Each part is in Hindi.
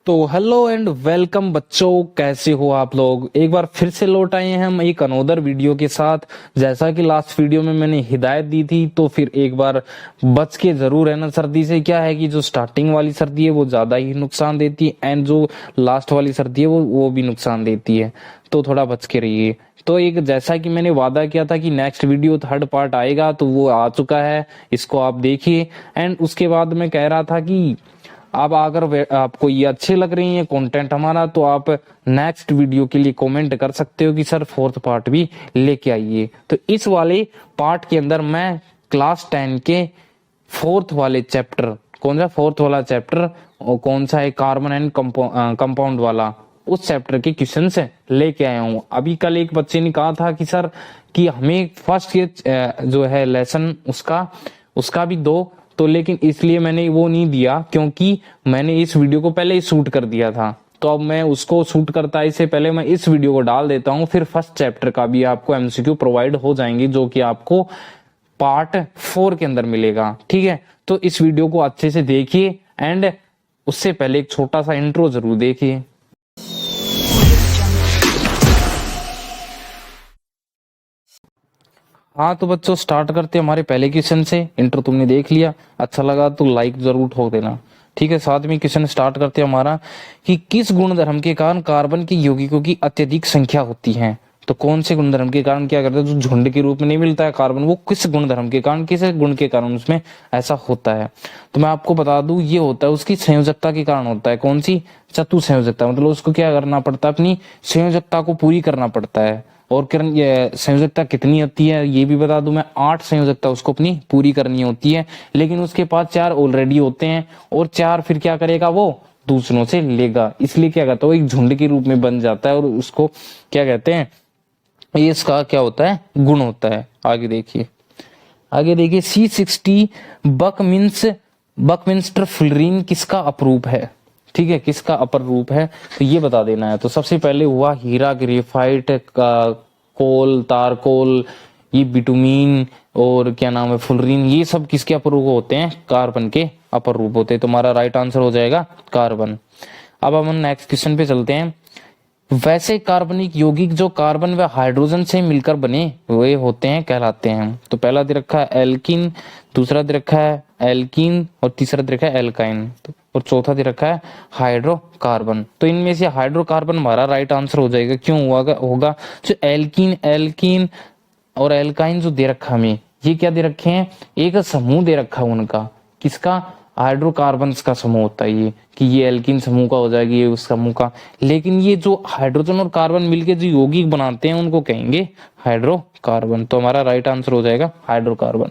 तो हेलो एंड वेलकम बच्चों, कैसे हो आप लोग। एक बार फिर से लौट आए हैं हम एक अनोदर वीडियो के साथ। जैसा कि लास्ट वीडियो में मैंने हिदायत दी थी, तो फिर एक बार बच के जरूर रहना सर्दी से। क्या है कि जो स्टार्टिंग वाली सर्दी है वो ज्यादा ही नुकसान देती है एंड जो लास्ट वाली सर्दी है वो भी नुकसान देती है, तो थोड़ा बच के रहिए। तो एक जैसा कि मैंने वादा किया था कि नेक्स्ट वीडियो थर्ड पार्ट आएगा, तो वो आ चुका है, इसको आप देखिए। एंड उसके बाद मैं कह रहा था कि अब अगर आपको ये अच्छे लग रही है कंटेंट हमारा, तो आप नेक्स्ट वीडियो के लिए कमेंट कर सकते हो कि सर फोर्थ पार्ट भी लेके आइए। तो इस वाले पार्ट के अंदर मैं क्लास 10 के फोर्थ वाले चैप्टर, कौन सा फोर्थ वाला चैप्टर और कौन सा है, कार्बन एंड कंपाउंड वाला, उस चैप्टर के क्वेश्चन से लेके आया हूँ। अभी कल एक बच्चे ने कहा था कि सर कि हमें फर्स्ट ये जो है लेसन उसका भी दो, तो लेकिन इसलिए मैंने वो नहीं दिया क्योंकि मैंने इस वीडियो को पहले ही शूट कर दिया था। तो अब मैं उसको शूट करता इससे पहले मैं इस वीडियो को डाल देता हूँ, फिर फर्स्ट चैप्टर का भी आपको एमसीक्यू प्रोवाइड हो जाएंगे जो कि आपको पार्ट 4 के अंदर मिलेगा। ठीक है, तो इस वीडियो को अच्छे से देखिए एंड उससे पहले एक छोटा सा इंट्रो जरूर देखिए। हाँ तो बच्चों स्टार्ट करते हैं हमारे पहले क्वेश्चन से। इंट्रो तुमने देख लिया, अच्छा लगा तो लाइक जरूर ठोक देना। ठीक है, साथ में क्वेश्चन स्टार्ट करते हैं हमारा कि किस गुणधर्म के कारण कार्बन के यौगिकों की अत्यधिक संख्या होती है। तो कौन से गुणधर्म के कारण क्या करते हैं, जो झुंड के रूप में नहीं मिलता है कार्बन, वो किस गुणधर्म के कारण, किस गुण के कारण उसमें ऐसा होता है। तो मैं आपको बता दूं, ये होता है उसकी संयोजकता के कारण होता है। कौन सी? चतुसंयोजकता। मतलब उसको क्या करना पड़ता है, अपनी संयोजकता को पूरी करना पड़ता है। और किरण ये संयोजकता कितनी होती है ये भी बता दूं मैं, 8 संयोजकता उसको अपनी पूरी करनी होती है। लेकिन उसके पास 4 ऑलरेडी होते हैं और 4 फिर क्या करेगा, वो दूसरों से लेगा। इसलिए क्या कहता है, वो एक झुंड के रूप में बन जाता है और उसको क्या कहते हैं, ये इसका क्या होता है, गुण होता है। आगे देखिए C60 बकमिंस्टर फुलरीन किसका अपरूप है। ठीक है, किसका अपर रूप है, तो ये बता देना है। तो सबसे पहले हुआ हीरा, ग्रेफाइट, कोल, तारकोल, ये बिटुमीन और क्या नाम है, फुलरीन, ये सब किसके अपर रूप होते हैं, कार्बन के अपर रूप होते हैं। तो हमारा राइट आंसर हो जाएगा कार्बन। अब हम नेक्स्ट क्वेश्चन पे चलते हैं। वैसे कार्बनिक यौगिक जो कार्बन व हाइड्रोजन से मिलकर बने हुए होते हैं कहलाते हैं। तो पहला दे रखा है एल्किन, दूसरा दे रखा है एल्कीन और तीसरा दे रखा है एल्काइन, और चौथा दे रखा है हाइड्रोकार्बन। तो इनमें से हाइड्रोकार्बन हमारा राइट आंसर हो जाएगा। क्यों होगा, जो एल्कीन और एल्काइन जो दे रखा हमें, ये क्या दे रखे हैं, एक समूह दे रखा है उनका, किसका, हाइड्रोकार्बन्स का समूह होता है ये, कि ये एल्कीन समूह का हो जाएगा, ये उस समूह का। लेकिन ये जो हाइड्रोजन और कार्बन मिलके जो यौगिक बनाते हैं उनको कहेंगे हाइड्रोकार्बन। तो हमारा राइट आंसर हो जाएगा हाइड्रोकार्बन।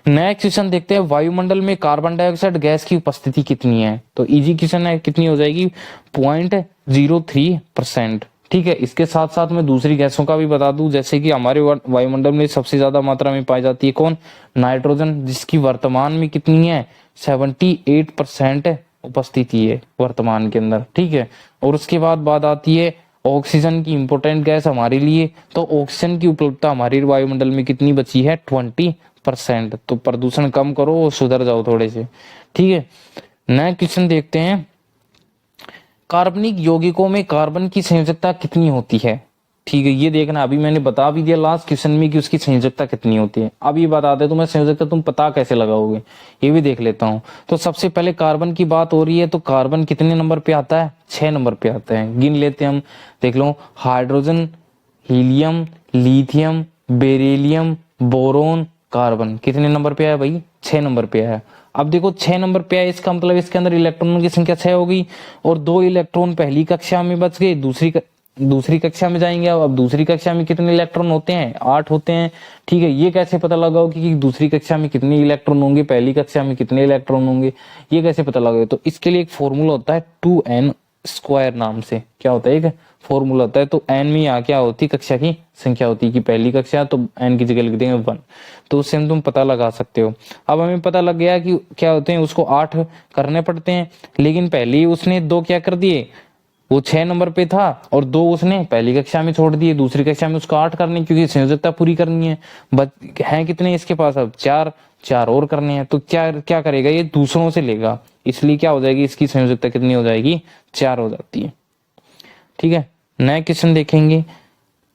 नेक्स्ट क्वेश्चन देखते हैं, वायुमंडल में कार्बन डाइऑक्साइड गैस की उपस्थिति कितनी है। तो इजी क्वेश्चन है, कितनी हो जाएगी, 0.03%। ठीक है, इसके साथ साथ मैं दूसरी गैसों का भी बता दूं, जैसे कि हमारे वायुमंडल में सबसे ज्यादा मात्रा में पाई जाती है कौन, नाइट्रोजन, जिसकी वर्तमान में कितनी है, 78% उपस्थिति है वर्तमान के अंदर। ठीक है, और उसके बाद आती है ऑक्सीजन की, इंपोर्टेंट गैस हमारे लिए। तो ऑक्सीजन की उपलब्धता हमारी वायुमंडल में कितनी बची है, 20%। तो प्रदूषण कम करो और सुधर जाओ थोड़े से। ठीक है, नेक्स्ट क्वेश्चन देखते हैं, कार्बनिक यौगिकों में कार्बन की संयोजकता कितनी होती है। ठीक है, ये देखना, अभी मैंने बता भी दिया लास्ट क्वेश्चन में कि उसकी संयोजकता कितनी होती है। अब ये बता दे तो मैं संयोजकता तुम पता कैसे लगाओगे, ये भी देख लेता हूं। तो सबसे पहले कार्बन की बात हो रही है, तो कार्बन कितने नंबर पे आता है, 6 नंबर पे आता है। गिन लेते हैं हम, देख लो, hydrogen, helium, lithium, beryllium, boron, carbon कितने नंबर पे आया भाई, 6 नंबर पे आया। अब देखो 6 नंबर पे आया, इसका मतलब इसके अंदर इलेक्ट्रॉनों की संख्या 6 हो गई, और 2 इलेक्ट्रॉन पहली कक्षा में बच गए, दूसरी कक्षा में जाएंगे। अब दूसरी कक्षा में कितने इलेक्ट्रॉन होते हैं, 8 होते हैं। ठीक है, ये कैसे पता लगाओ कि दूसरी कक्षा में कितने इलेक्ट्रॉन होंगे, पहली कक्षा में कितने इलेक्ट्रॉन होंगे, ये कैसे पता लगाओ। तो इसके लिए एक फॉर्मूला होता है 2n² नाम से, क्या होता है, एक फॉर्मूला होता है। तो n में यहाँ क्या होती है, कक्षा की संख्या होती है, कि पहली कक्षा, तो n की जगह लिख देंगे 1, तो उससे तुम पता लगा सकते हो। अब हमें पता लग गया कि क्या होते हैं, उसको 8 करने पड़ते हैं, लेकिन पहले ही उसने 2 क्या कर दिए, वो 6 नंबर पे था और 2 उसने पहली कक्षा में छोड़ दिए, दूसरी कक्षा में उसको 8 करनी, क्योंकि संयोजकता पूरी करनी है। है कितने इसके पास, अब 4 और करने हैं। तो क्या क्या करेगा, ये दूसरों से लेगा, इसलिए क्या हो जाएगी, इसकी संयोजकता कितनी हो जाएगी, 4 हो जाती है। ठीक है, नया क्वेश्चन देखेंगे।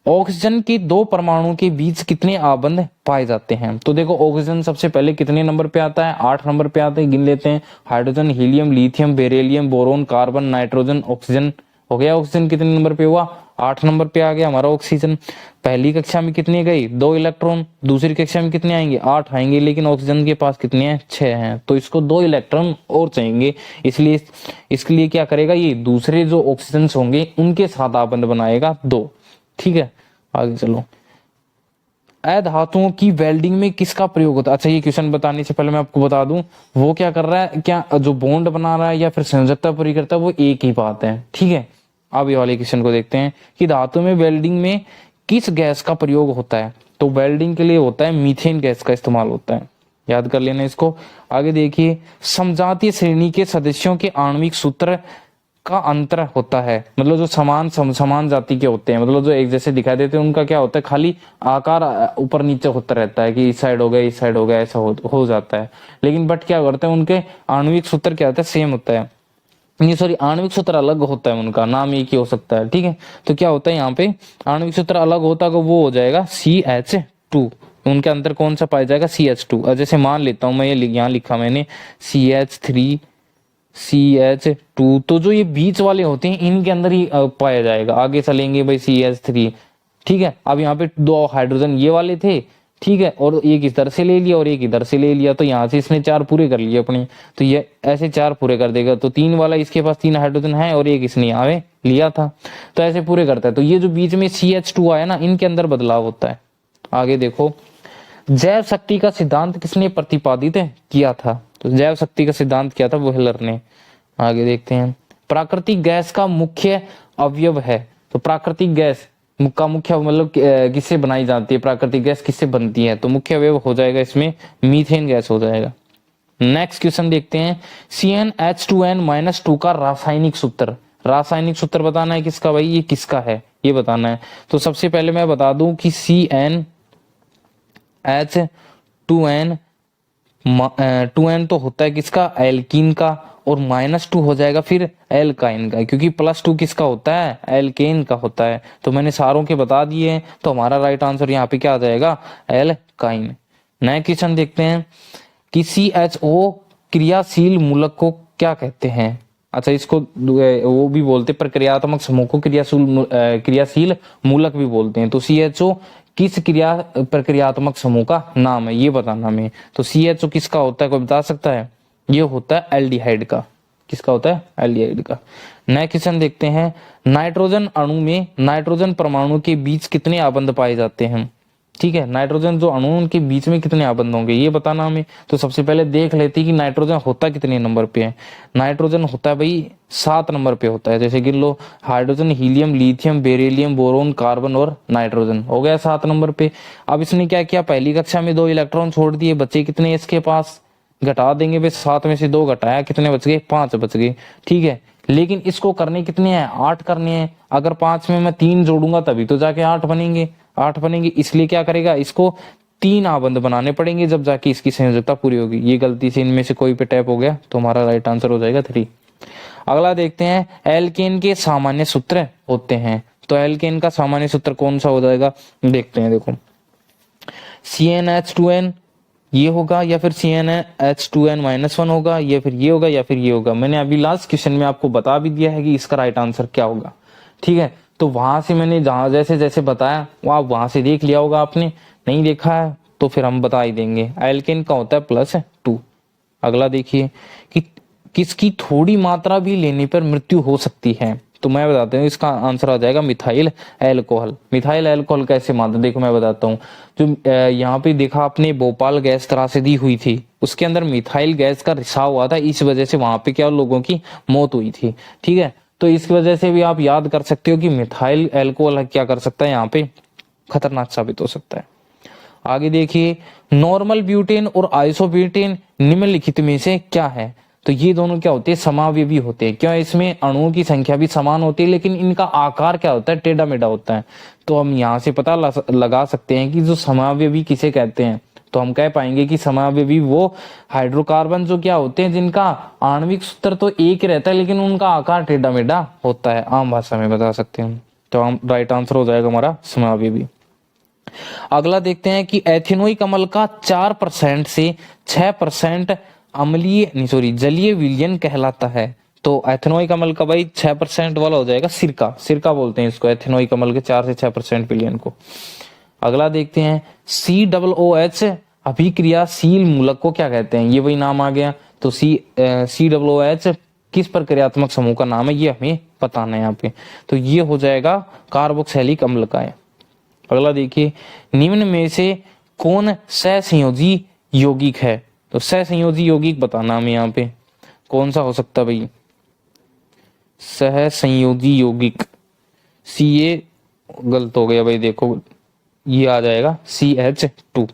ऑक्सीजन के दो परमाणुओं के बीच कितने आबंध पाए जाते हैं? तो देखो ऑक्सीजन सबसे पहले कितने नंबर पे आता है, 8 नंबर पे आता है, गिन लेते हैं। Hydrogen, helium, lithium, beryllium, boron, carbon, nitrogen, oxygen हो गया। ऑक्सीजन कितने नंबर पे हुआ, 8 नंबर पे आ गया हमारा ऑक्सीजन। पहली कक्षा में कितने गई, 2 इलेक्ट्रॉन। दूसरी कक्षा में कितने आएंगे, 8 आएंगे, लेकिन ऑक्सीजन के पास कितने हैं, 6 हैं, तो इसको 2 इलेक्ट्रॉन और चाहिए। इसलिए इसके लिए क्या करेगा, ये दूसरे जो ऑक्सीजन होंगे उनके साथ आबंध बनाएगा 2। ठीक है, आगे चलो। अधातुओं की वेल्डिंग में किसका प्रयोग होता है? अच्छा, ये क्वेश्चन बताने से पहले मैं आपको बता दूं, वो क्या कर रहा है, क्या जो बॉन्ड बना रहा है या फिर संयोजकता पूरी करता है, वो एक ही बात है। ठीक है, अब ये वाले क्वेश्चन को देखते हैं कि धातु में वेल्डिंग में किस गैस का प्रयोग होता है? तो वेल्डिंग के लिए होता है मीथेन गैस का इस्तेमाल होता है, याद कर लेना इसको। आगे देखिए, समजातीय श्रेणी के सदस्यों के आणविक सूत्र का अंतर होता है, मतलब जो समान जाति के होते हैं, मतलब जो एक जैसे दिखाई देते हैं, उनका क्या होता है, खाली आकार ऊपर नीचे होता रहता है कि इस साइड हो गया, इस साइड हो गया, ऐसा हो जाता है। लेकिन बट क्या करते हैं, उनके आणविक सूत्र क्या होता है, सेम होता है। नहीं सॉरी, आणविक सूत्र अलग होता है, उनका नाम एक ही हो सकता है। ठीक है, तो क्या होता है यहाँ पे आणविक सूत्र अलग होता है, वो हो जाएगा CH2। उनके अंदर कौन सा पाया जाएगा, CH2। जैसे मान लेता हूं मैं, ये यहाँ लिखा मैंने CH3 CH2, तो जो ये बीच वाले होते हैं इनके अंदर ही पाया जाएगा। आगे चलेंगे भाई CH3। ठीक है, अब यहाँ पे 2 हाइड्रोजन ये वाले थे, ठीक है, और एक इधर से ले लिया और एक इधर से ले लिया, तो यहाँ से इसने 4 पूरे कर लिए अपने, तो ये ऐसे 4 पूरे कर देगा। तो 3 वाला इसके पास 3 हाइड्रोजन है और एक इसने यहाँ में लिया था, तो ऐसे पूरे करता है। तो ये जो बीच में CH2 आया ना, इनके अंदर बदलाव होता है। आगे देखो, जैव शक्ति का सिद्धांत किसने प्रतिपादित किया था? तो जैव शक्ति का सिद्धांत किया था वोहलर ने। आगे देखते हैं, प्राकृतिक गैस का मुख्य अवयव है। तो प्राकृतिक गैस का मुख्य मतलब किससे बनाई जाती है, प्राकृतिक गैस किससे बनती है? तो मुख्य अवयव हो जाएगा इसमें मीथेन गैस हो जाएगा। नेक्स्ट क्वेश्चन देखते हैं, CnH2n-2 का रासायनिक सूत्र। रासायनिक सूत्र बताना है किसका भाई, ये किसका है ये बताना है। तो सबसे पहले मैं बता दूं कि CnH2n 2n तो होता है किसका, एल्कीन का, और -2 हो जाएगा फिर एल्काइन का, क्योंकि +2 किसका होता है, एल्केन का होता है। तो मैंने सारों के बता दिए हैं, तो हमारा राइट आंसर यहाँ पे क्या आ जाएगा, एल्काइन। नया क्वेश्चन देखते हैं कि CHO क्रियाशील मूलक को क्या कहते हैं? अच्छा, इसको वो भी बोलते हैं, प्रक्रियात्मक समूह को क्रियाशील मूलक भी बोलते हैं। तो CHO किस प्रक्रियात्मक समूह का नाम है, ये बताना हमें। तो CHO किसका होता है, कोई बता सकता है? ये होता है एल्डिहाइड का। किसका होता है, एल्डिहाइड का। नया क्वेश्चन देखते हैं, नाइट्रोजन अणु में नाइट्रोजन परमाणु के बीच कितने आबंध पाए जाते हैं? ठीक है, नाइट्रोजन जो अणु उनके बीच में कितने आबंध होंगे ये बताना हमें। तो सबसे पहले देख लेते हैं कि नाइट्रोजन होता कितने नंबर पे है। नाइट्रोजन होता है भाई 7 नंबर पे होता है। जैसे गिन लो, hydrogen, helium, lithium, beryllium, boron, carbon और नाइट्रोजन हो गया 7 नंबर पे। अब इसने क्या किया, पहली कक्षा में 2 इलेक्ट्रॉन छोड़ दिए, बचे कितने इसके पास, घटा देंगे भाई, 7 में से 2 घटाया, कितने बच गए, 5 बच गए। ठीक है, लेकिन इसको करने कितने हैं, 8 करने हैं। अगर 5 में मैं 3 जोड़ूंगा तभी तो जाके 8 बनेंगे, 8 बनेंगे। इसलिए क्या करेगा, इसको 3 आबंध बनाने पड़ेंगे जब जाके इसकी संयोजकता पूरी होगी। ये गलती से इनमें से कोई पे टैप हो गया तो हमारा राइट आंसर हो जाएगा 3। अगला देखते हैं, एल्केन के सामान्य सूत्र होते हैं। तो एल्केन का सामान्य सूत्र कौन सा हो जाएगा, देखते हैं। देखो, CnH2n ये होगा, या फिर CnH2n-1 होगा, या फिर ये होगा, या फिर ये होगा। मैंने अभी लास्ट क्वेश्चन में आपको बता भी दिया है कि इसका राइट आंसर क्या होगा। ठीक है, तो वहां से मैंने जहां जैसे जैसे बताया वहां से देख लिया होगा आपने, नहीं देखा है तो फिर हम बता ही देंगे। एल्केन का होता है +2। अगला देखिए कि किसकी थोड़ी मात्रा भी लेने पर मृत्यु हो सकती है। तो मैं बताता हूँ, इसका आंसर आ जाएगा मिथाइल एल्कोहल। मिथाइल एल्कोहल कैसे मात्रा, देखो मैं बताता हूँ। जो यहाँ पे देखा आपने भोपाल गैस त्रासदी हुई थी, उसके अंदर मिथाइल गैस का रिसाव हुआ था, इस वजह से वहां पे क्या लोगों की मौत हुई थी। ठीक है, तो इस वजह से भी आप याद कर सकते हो कि मिथाइल एल्कोहल क्या कर सकता है, यहाँ पे खतरनाक साबित हो सकता है। आगे देखिए, नॉर्मल ब्यूटेन और आइसोब्यूटेन निम्नलिखित में से क्या है? तो ये दोनों क्या होते हैं, समावयवी होते हैं। क्यों, इसमें अणुओं की संख्या भी समान होती है, लेकिन इनका आकार क्या होता है, टेढ़ा मेढ़ा होता है। तो हम यहाँ से पता लगा सकते हैं कि जो समावयवी किसे कहते हैं, तो हम कह पाएंगे कि समावयवी वो हाइड्रोकार्बन जो क्या होते हैं जिनका आणविक सूत्र तो एक ही रहता है लेकिन उनका आकार टेढ़ा मेढ़ा होता है, आम भाषा में बता सकते हैं। तो हम राइट आंसर हो जाएगा हमारा समावयवी। अगला देखते हैं कि एथेनोइक अम्ल का 4% से 6% अम्लीय नहीं सॉरी जलीय विलयन कहलाता है। तो एथेनोइक अम्ल का भाई 6% वाला हो जाएगा सिरका, सिरका बोलते हैं इसको एथेनोइक अम्ल के 4 से 6% विलयन को। अगला देखते हैं COOH अभिक्रियाशील मूलक को क्या कहते हैं, ये वही नाम आ गया। तो COOH किस प्रक्रियात्मक समूह का नाम है ये हमें बताना है यहाँ पे। तो ये हो जाएगा कार्बोक्सिलिक अम्ल का है। अगला देखिए निम्न में से कौन सहसंयोजी यौगिक है। तो सहसंयोजी यौगिक बताना हमें यहाँ पे कौन सा हो सकता है भाई, सहसंयोजी यौगिक CA गलत हो गया भाई, देखो ये आ जाएगा CH2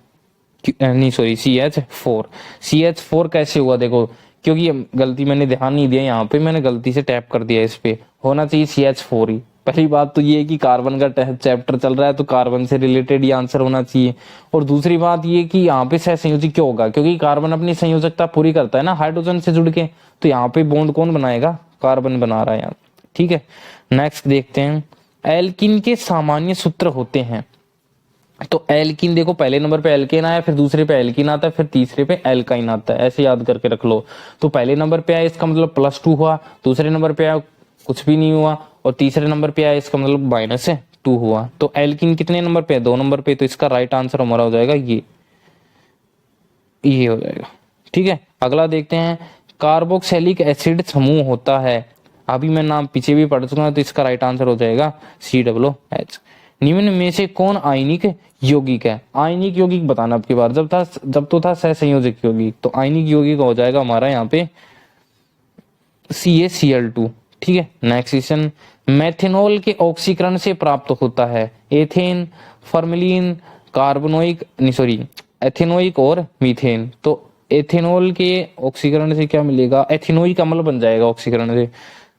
नहीं सॉरी CH4। CH4 कैसे हुआ देखो, क्योंकि ये गलती मैंने ध्यान नहीं दिया यहाँ पे, मैंने गलती से टैप कर दिया, इस पे होना चाहिए CH4 ही। पहली बात तो ये है कि कार्बन का चैप्टर चल रहा है तो कार्बन से रिलेटेड ये आंसर होना चाहिए। और दूसरी बात ये कि यहाँ पे सहसंयोजी क्यों होगा, क्योंकि कार्बन अपनी संयोजकता पूरी करता है ना हाइड्रोजन से जुड़ के, तो यहाँ पे बॉन्ड कौन बनाएगा, कार्बन बना रहा है यहाँ। ठीक है, नेक्स्ट देखते हैं एल्किन के सामान्य सूत्र होते हैं। तो एल्किन देखो पहले नंबर पे एल्केन आया, फिर दूसरे पे एल्किन आता है, फिर तीसरे पे एल्काइन आता है, ऐसे याद करके रख लो। तो पहले नंबर पे आया इसका मतलब +2 हुआ, दूसरे नंबर पे आया कुछ भी नहीं हुआ, और तीसरे नंबर पे आया इसका मतलब -2 हुआ। तो एल्किन कितने नंबर पे है, 2 नंबर पे, तो इसका राइट आंसर हमारा हो जाएगा ये हो जाएगा। ठीक है, अगला देखते हैं कार्बोक्सिलिक एसिड समूह होता है, अभी मैं नाम पीछे भी पढ़ चुका हूं, तो इसका राइट आंसर हो जाएगा COOH। निम्न में से कौन आयनिक यौगिक है, आयनिक यौगिक बताना अब की बार, जब तो था सहसंयोजक यौगिक, तो आयनिक यौगिक हो जाएगा हमारा यहाँ पे CaCl2। ठीक है, नेक्स्ट क्वेश्चन मेथेनॉल के ऑक्सीकरण से प्राप्त होता है एथेन, फॉर्मेलिन, कार्बोनोइक नहीं सॉरी एथेनोइक और मीथेन। तो एथेनॉल के ऑक्सीकरण से क्या मिलेगा, एथेनोइक अम्ल बन जाएगा ऑक्सीकरण से।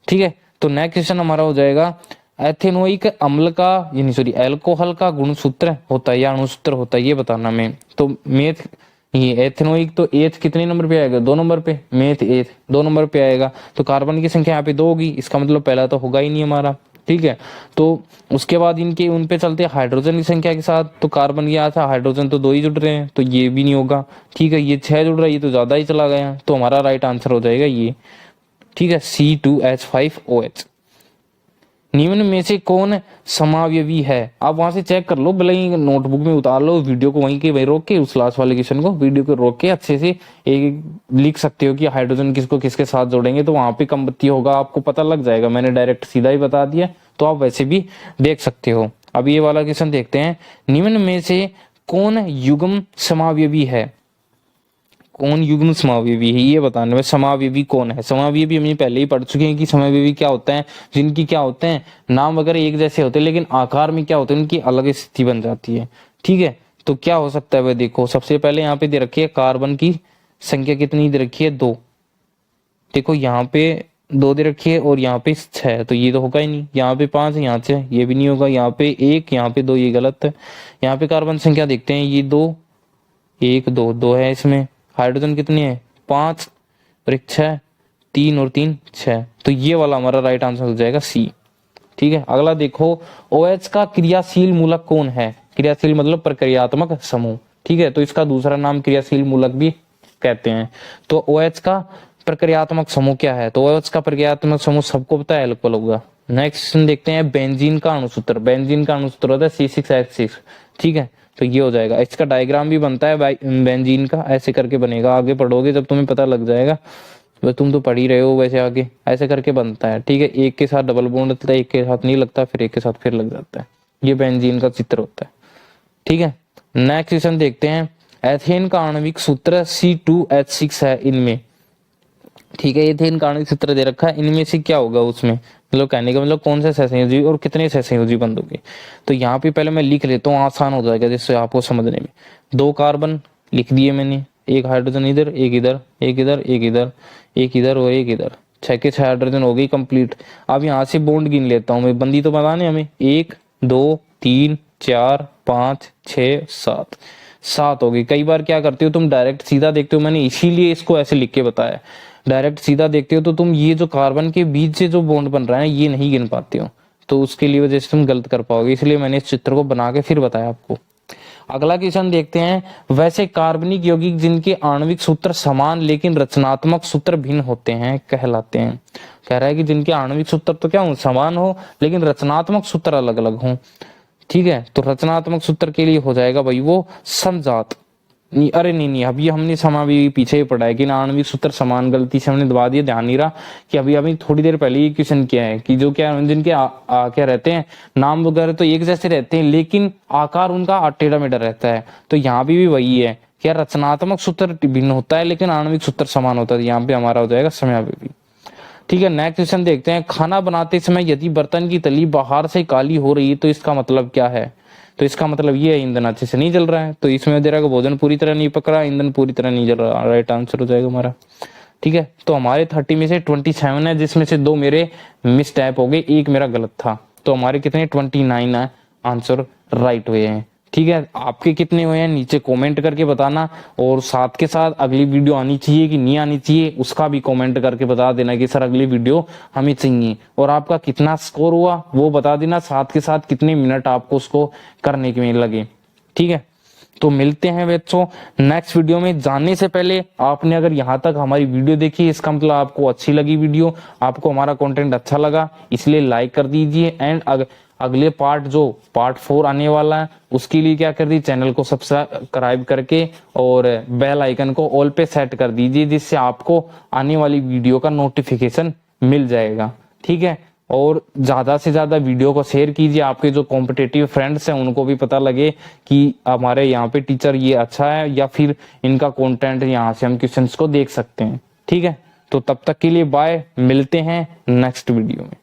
ठीक है, तो नेक्स्ट क्वेश्चन हमारा हो जाएगा एथेनोइक अम्ल का यानी सॉरी एल्कोहल का गुणसूत्र होता है या अणुसूत्र होता है, ये बताना मैं। तो मेथ ये एथेनोइक तो एथ कितने नंबर पे आएगा, 2 नंबर पे, मेथ एथ 2 नंबर पे आएगा। तो कार्बन की संख्या यहाँ पे 2 होगी, इसका मतलब पहला तो होगा ही नहीं हमारा। ठीक है, तो उसके बाद इनके उन पे चलते हैं हाइड्रोजन की संख्या के साथ, तो कार्बन की आता हाइड्रोजन तो 2 ही जुड़ रहे हैं, तो ये भी नहीं होगा। ठीक है, ये 6 जुड़ रहा है, ये तो ज्यादा ही चला गया, तो हमारा राइट आंसर हो जाएगा ये। ठीक है, C2H5OH। निम्न में से कौन समावयवी है, आप वहां से चेक कर लो, भले ही नोटबुक में उतार लो, वीडियो को वहीं के वहीं रोक के, उस लास्ट वाले क्वेश्चन को वीडियो को रोक के अच्छे से एक लिख सकते हो कि हाइड्रोजन किसको किसके साथ जोड़ेंगे, तो वहां पे कम बत्ती होगा, आपको पता लग जाएगा। मैंने डायरेक्ट सीधा ही बता दिया, तो आप वैसे भी देख सकते हो। अब ये वाला क्वेश्चन देखते हैं, निम्न में से कौन युग्म समावयवी है, कौन युग्म समावयवी है ये बताने में। समावयवी कौन है, समावयवी हमने पहले ही पढ़ चुके हैं कि समावयवी क्या होता है, जिनकी क्या होते हैं नाम वगैरह एक जैसे होते हैं लेकिन आकार में क्या होते हैं उनकी अलग स्थिति बन जाती है। ठीक है, तो क्या हो सकता है वह देखो, सबसे पहले यहाँ पे दे रखी है कार्बन की संख्या कितनी दे रखी है, 2। देखो यहाँ पे 2 दे रखी है और यहाँ पे 6, तो ये तो होगा ही नहीं। यहाँ पे 5 यहाँ 6, ये भी नहीं होगा। यहाँ पे 1 यहाँ पे 2, ये गलत है। यहाँ पे कार्बन संख्या देखते हैं, ये 2 1 2 2 है इसमें। हाइड्रोजन कितनी है, 5 और 1 6, 3 और 3 6, तो ये वाला हमारा राइट आंसर हो जाएगा C। ठीक है, अगला देखो OH का क्रियाशील मूलक कौन है, क्रियाशील मतलब प्रक्रियात्मक समूह। ठीक है, तो इसका दूसरा नाम क्रियाशील मूलक भी कहते हैं। तो OH का प्रक्रियात्मक समूह क्या है, तो OH का प्रक्रियात्मक समूह सबको पता है, एल्कोहल होगा। नेक्स्ट देखते हैं बेंजीन का अणुसूत्र, बेंजीन का अणुसूत्र होता है C6H6। ठीक है, तो ये हो जाएगा, इसका डायग्राम भी बनता है बेंजीन का, ऐसे करके बनेगा, आगे पढ़ोगे जब तुम्हें पता लग जाएगा, तो तुम तो पढ़ ही रहे हो वैसे, आगे ऐसे करके बनता है। ठीक है, एक के साथ डबल बॉन्ड लगता है, एक के साथ नहीं लगता, फिर एक के साथ फिर लग जाता है, ये बेंजीन का चित्र होता है। ठीक है, नेक्स्ट क्वेश्चन देखते हैं, एथेन का आणविक सूत्र C2H6 है इनमें। ठीक है, एथेन का आणविक सूत्र दे रखा है, इनमें से क्या होगा उसमें, मतलब कहने का मतलब कौन सा सहसंयोजी और कितने सहसंयोजी बंद होंगे। तो यहाँ पे पहले मैं लिख लेता हूँ, आसान हो जाएगा जिससे आपको समझने में। 2 कार्बन लिख दिए मैंने, 1 हाइड्रोजन इधर, 1 इधर, 1 इधर, 1 इधर, 1 इधर और 1 इधर, 6 के 6 हाइड्रोजन हो गई कंप्लीट। अब यहाँ से बॉन्ड गिन लेता हूँ मैं, बंदी तो बताने हमें, 1 2 3 4 5 6 7, 7 होगी। कई बार क्या करते हो तुम डायरेक्ट सीधा देखते हो, मैंने इसीलिए इसको ऐसे लिख के बताया, डायरेक्ट सीधा देखते हो तो तुम ये जो कार्बन के बीच से जो बॉन्ड बन रहा है ये नहीं गिन पाते हो, तो उसके लिए वजह से तुम गलत कर पाओगे, इसलिए मैंने इस चित्र को बना के फिर बताया आपको। अगला क्वेश्चन देखते हैं, वैसे कार्बनिक यौगिक जिनके आणविक सूत्र समान लेकिन रचनात्मक सूत्र भिन्न होते हैं कहलाते हैं। कह रहा है कि जिनके आणविक सूत्र तो क्या हो, समान हो, लेकिन रचनात्मक सूत्र अलग अलग हो। ठीक है, तो रचनात्मक सूत्र के लिए हो जाएगा भाई वो समजात। नहीं, अरे नहीं, अभी हमने समा भी पीछे ही पढ़ा है कि आणविक सूत्र समान, गलती से हमने दबा दिया, ध्यान नहीं रहा कि अभी थोड़ी देर पहले ये क्वेश्चन किया है कि जो क्या जिनके क्या रहते हैं नाम वगैरह तो एक जैसे रहते हैं लेकिन आकार उनका टेढ़ा मेढ़ा रहता है, तो यहाँ भी वही है क्या रचनात्मक सूत्र भिन्न होता है लेकिन आणविक सूत्र समान होता है, यहाँ पे हमारा हो जाएगा समयावयवी। ठीक है, नेक्स्ट क्वेश्चन देखते हैं, खाना बनाते समय यदि बर्तन की तली बाहर से काली हो रही है तो इसका मतलब क्या है। तो इसका मतलब ये है ईंधन अच्छे से नहीं जल रहा है, तो इसमें दे रहा है भोजन पूरी तरह नहीं पक रहा, ईंधन पूरी तरह नहीं जल रहा, राइट आंसर हो जाएगा हमारा। ठीक है, तो हमारे 30 में से 27 है, जिसमें से 2 मेरे मिस टाइप हो गए, 1 मेरा गलत था, तो हमारे कितने 29 है आंसर राइट हुए हैं। ठीक है, आपके कितने हुए हैं नीचे कमेंट करके बताना, और साथ के साथ अगली वीडियो आनी चाहिए कि नहीं आनी चाहिए उसका भी कमेंट करके बता देना कि सर अगली वीडियो हमें चाहिए, और आपका कितना स्कोर हुआ वो बता देना, साथ के साथ कितने मिनट आपको उसको करने के में लगे। ठीक है, तो मिलते हैं बच्चों नेक्स्ट वीडियो में। जाने से पहले आपने अगर यहाँ तक हमारी वीडियो देखी इसका मतलब आपको अच्छी लगी वीडियो, आपको हमारा कंटेंट अच्छा लगा, इसलिए लाइक कर दीजिए, एंड अगले पार्ट 4 आने वाला है उसके लिए क्या कर दीजिए, चैनल को सब्सक्राइब करके और बेल आइकन को ऑल पे सेट कर दीजिए, जिससे आपको आने वाली वीडियो का नोटिफिकेशन मिल जाएगा। ठीक है, और ज्यादा से ज्यादा वीडियो को शेयर कीजिए, आपके जो कॉम्पिटिटिव फ्रेंड्स हैं उनको भी पता लगे कि हमारे यहाँ पे टीचर ये अच्छा है, या फिर इनका कंटेंट यहाँ से हम क्वेश्चंस को देख सकते हैं। ठीक है, तो तब तक के लिए बाय, मिलते हैं नेक्स्ट वीडियो में।